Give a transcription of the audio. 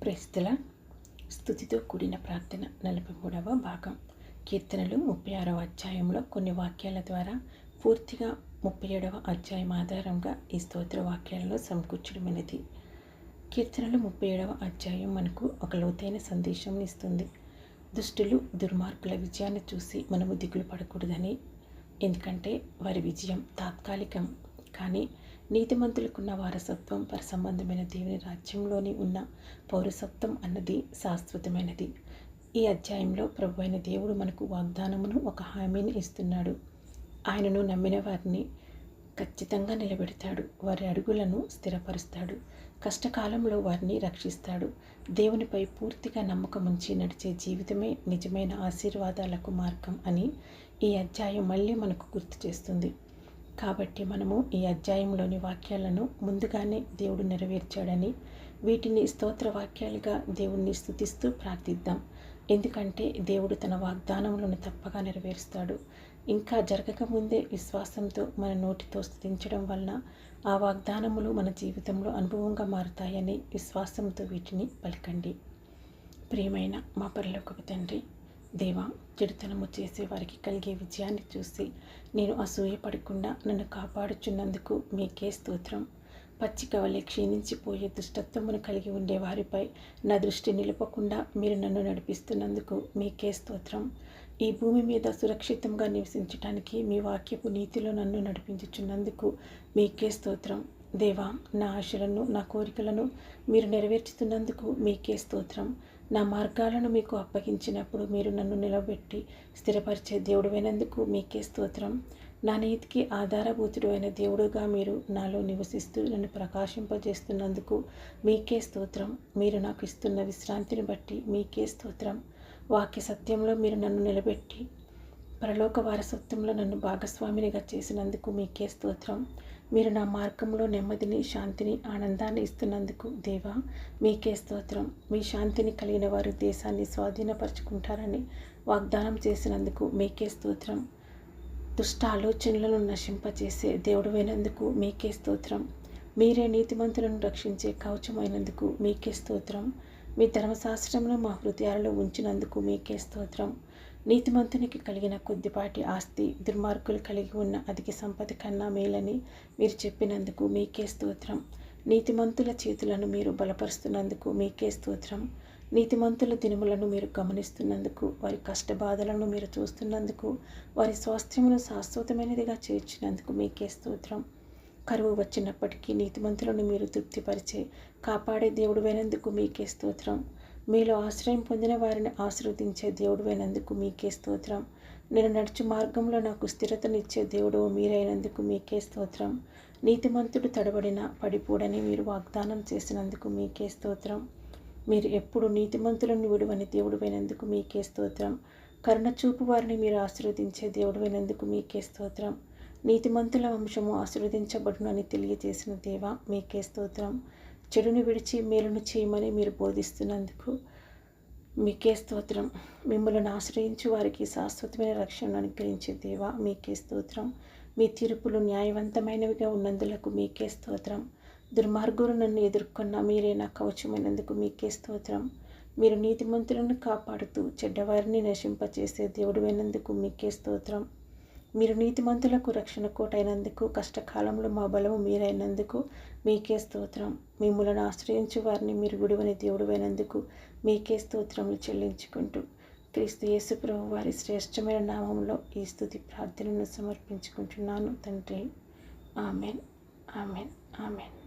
క్రైస్తల స్తుతితో కూడిన ప్రార్థన 43వ భాగం. కీర్తనలు 36వ అధ్యాయంలో కొన్ని వాక్యాల ద్వారా పూర్తిగా 37వ అధ్యాయం ఆధారంగా ఈ స్తోత్ర వాక్యాలలో సమకూర్చడమైనది. కీర్తనలు 37వ అధ్యాయం మనకు ఒక లోతైన సందేశం ఇస్తుంది. దుష్టులు దుర్మార్గుల విజయాన్ని చూసి మనము దిగులు పడకూడదని, ఎందుకంటే వారి విజయం తాత్కాలికం. కానీ నీతిమంతులకున్న వారసత్వం పరసంబంధమైన దేవుని రాజ్యంలోని ఉన్న పౌరసత్వం అన్నది శాశ్వతమైనది. ఈ అధ్యాయంలో ప్రభు అయిన దేవుడు మనకు వాగ్దానమును, ఒక హామీని ఇస్తున్నాడు. ఆయనను నమ్మిన వారిని ఖచ్చితంగా నిలబెడతాడు. వారి అడుగులను స్థిరపరుస్తాడు. కష్టకాలంలో వారిని రక్షిస్తాడు. దేవునిపై పూర్తిగా నమ్మకం ఉంచి నడిచే జీవితమే నిజమైన ఆశీర్వాదాలకు మార్గం అని ఈ అధ్యాయం మళ్ళీ మనకు గుర్తు చేస్తుంది. కాబట్టి మనము ఈ అధ్యాయంలోని వాక్యాలను ముందుగానే దేవుడు నెరవేర్చాడని, వీటిని స్తోత్ర వాక్యాలుగా దేవుణ్ణి స్తుతిస్తూ ప్రార్థిద్దాం. ఎందుకంటే దేవుడు తన వాగ్దానములను తప్పగా నెరవేరుస్తాడు. ఇంకా జరగకముందే విశ్వాసంతో మన నోటితో స్తుతించడం వలన ఆ వాగ్దానములు మన జీవితంలో అనుభవంగా మారుతాయని విశ్వాసంతో వీటిని పలకండి. ప్రియమైన మా పరలోకపు తండ్రి, దేవా, చెడుతనము చేసే వారికి కలిగే విజయాన్ని చూసి నేను అసూయపడకుండా నన్ను కాపాడుచున్నందుకు మీకే స్తోత్రం. పచ్చిక వలె క్షీణించిపోయే దుష్టత్వమును కలిగి ఉండే వారిపై నా దృష్టి నిలపకుండా మీరు నన్ను నడిపిస్తున్నందుకు మీకే స్తోత్రం. ఈ భూమి మీద సురక్షితంగా నివసించడానికి మీ వాక్యపు నీతిలో నన్ను నడిపించుచున్నందుకు మీకే స్తోత్రం. దేవా, నా ఆశలను, నా కోరికలను మీరు నెరవేర్చుతున్నందుకు మీకే స్తోత్రం. నా మార్గాలను మీకు అప్పగించినప్పుడు మీరు నన్ను నిలబెట్టి స్థిరపరిచే దేవుడువైనందుకు మీకే స్తోత్రం. నా నీతికి ఆధారభూతుడు అయిన దేవుడుగా మీరు నాలో నివసిస్తూ నన్ను ప్రకాశింపజేస్తున్నందుకు మీకే స్తోత్రం. మీరు నాకు ఇస్తున్న విశ్రాంతిని బట్టి మీకే స్తోత్రం. వాక్య సత్యంలో మీరు నన్ను నిలబెట్టి పరలోక వారసత్వంలో నన్ను భాగస్వామినిగా చేసినందుకు మీకే స్తోత్రం. మీరు నా మార్గంలో నెమ్మదిని, శాంతిని, ఆనందాన్ని ఇస్తున్నందుకు దేవా మీకే స్తోత్రం. మీ శాంతిని కలిగిన వారు దేశాన్ని స్వాధీనపరుచుకుంటారని వాగ్దానం చేసినందుకు మీకే స్తోత్రం. దుష్ట ఆలోచనలను నశింపచేసే దేవుడువైనందుకు మీకే స్తోత్రం. మీరే నీతిమంతులను రక్షించే కవచమైనందుకు మీకే స్తోత్రం. మీ ధర్మశాస్త్రమును మా హృదయాలలో ఉంచినందుకు మీకే స్తోత్రం. నీతిమంతునికి కలిగిన కొద్దిపాటి ఆస్తి దుర్మార్గులు కలిగి ఉన్న అధిక సంపద కన్నా మేలని మీరు చెప్పినందుకు మీకే స్తోత్రం. నీతిమంతుల చేతులను మీరు బలపరుస్తున్నందుకు మీకే స్తోత్రం. నీతిమంతుల దినములను మీరు గమనిస్తున్నందుకు, వారి కష్టబాధలను మీరు చూస్తున్నందుకు, వారి స్వాస్థ్యమును శాశ్వతమైనదిగా చేర్చినందుకు మీకే స్తోత్రం. కరువు వచ్చినప్పటికీ నీతిమంతులను మీరు తృప్తిపరిచే కాపాడే దేవుడువైనందుకు మీకే స్తోత్రం. మీలో ఆశ్రయం పొందిన వారిని ఆశీర్వదించే దేవుడువైనందుకు మీకే స్తోత్రం. నేను నడుచు మార్గంలో నాకు స్థిరతనిచ్చే దేవుడు మీరైనందుకు మీకే స్తోత్రం. నీతిమంతుడు తడబడిన పడిపోడని మీరు వాగ్దానం చేసినందుకు మీకే స్తోత్రం. మీరు ఎప్పుడు నీతిమంతులను విడువని దేవుడువైనందుకు మీకే స్తోత్రం. కరుణ చూపు వారిని మీరు ఆశీర్వదించే దేవుడువైనందుకు మీకే స్తోత్రం. నీతిమంతుల వంశము ఆశీర్వదించబడునని తెలియజేసిన దేవా మీకే స్తోత్రం. చెడును విడిచి మేలును చేయమని మీరు బోధిస్తున్నందుకు మీకే స్తోత్రం. మిమ్మల్ని ఆశ్రయించు వారికి శాశ్వతమైన రక్షణను అనుగ్రహించే దేవా మీకే స్తోత్రం. మీ తీర్పులు న్యాయవంతమైనవిగా ఉన్నందులకు మీకే స్తోత్రం. దుర్మార్గులు నన్ను ఎదుర్కొన్న మీరే నా కవచమైనందుకు మీకే స్తోత్రం. మీరు నీతిమంతులను కాపాడుతూ చెడ్డవారిని నశింపచేసే దేవుడువైనందుకు మీకే స్తోత్రం. మీరు నీతిమంతులకు రక్షణ కోటైనందుకు, కష్టకాలంలో మా బలము మీరైనందుకు మీకే స్తోత్రం. మిమ్మల్ని ఆశ్రయించు వారిని మీరు విడువని దేవుడువైనందుకు మీకే స్తోత్రములు చెల్లించుకుంటూ క్రీస్తు యేసు ప్రభువు వారి శ్రేష్టమైన నామంలో ఈ స్తుతి ప్రార్థనను సమర్పించుకుంటున్నాను తండ్రి. Amen, amen, amen.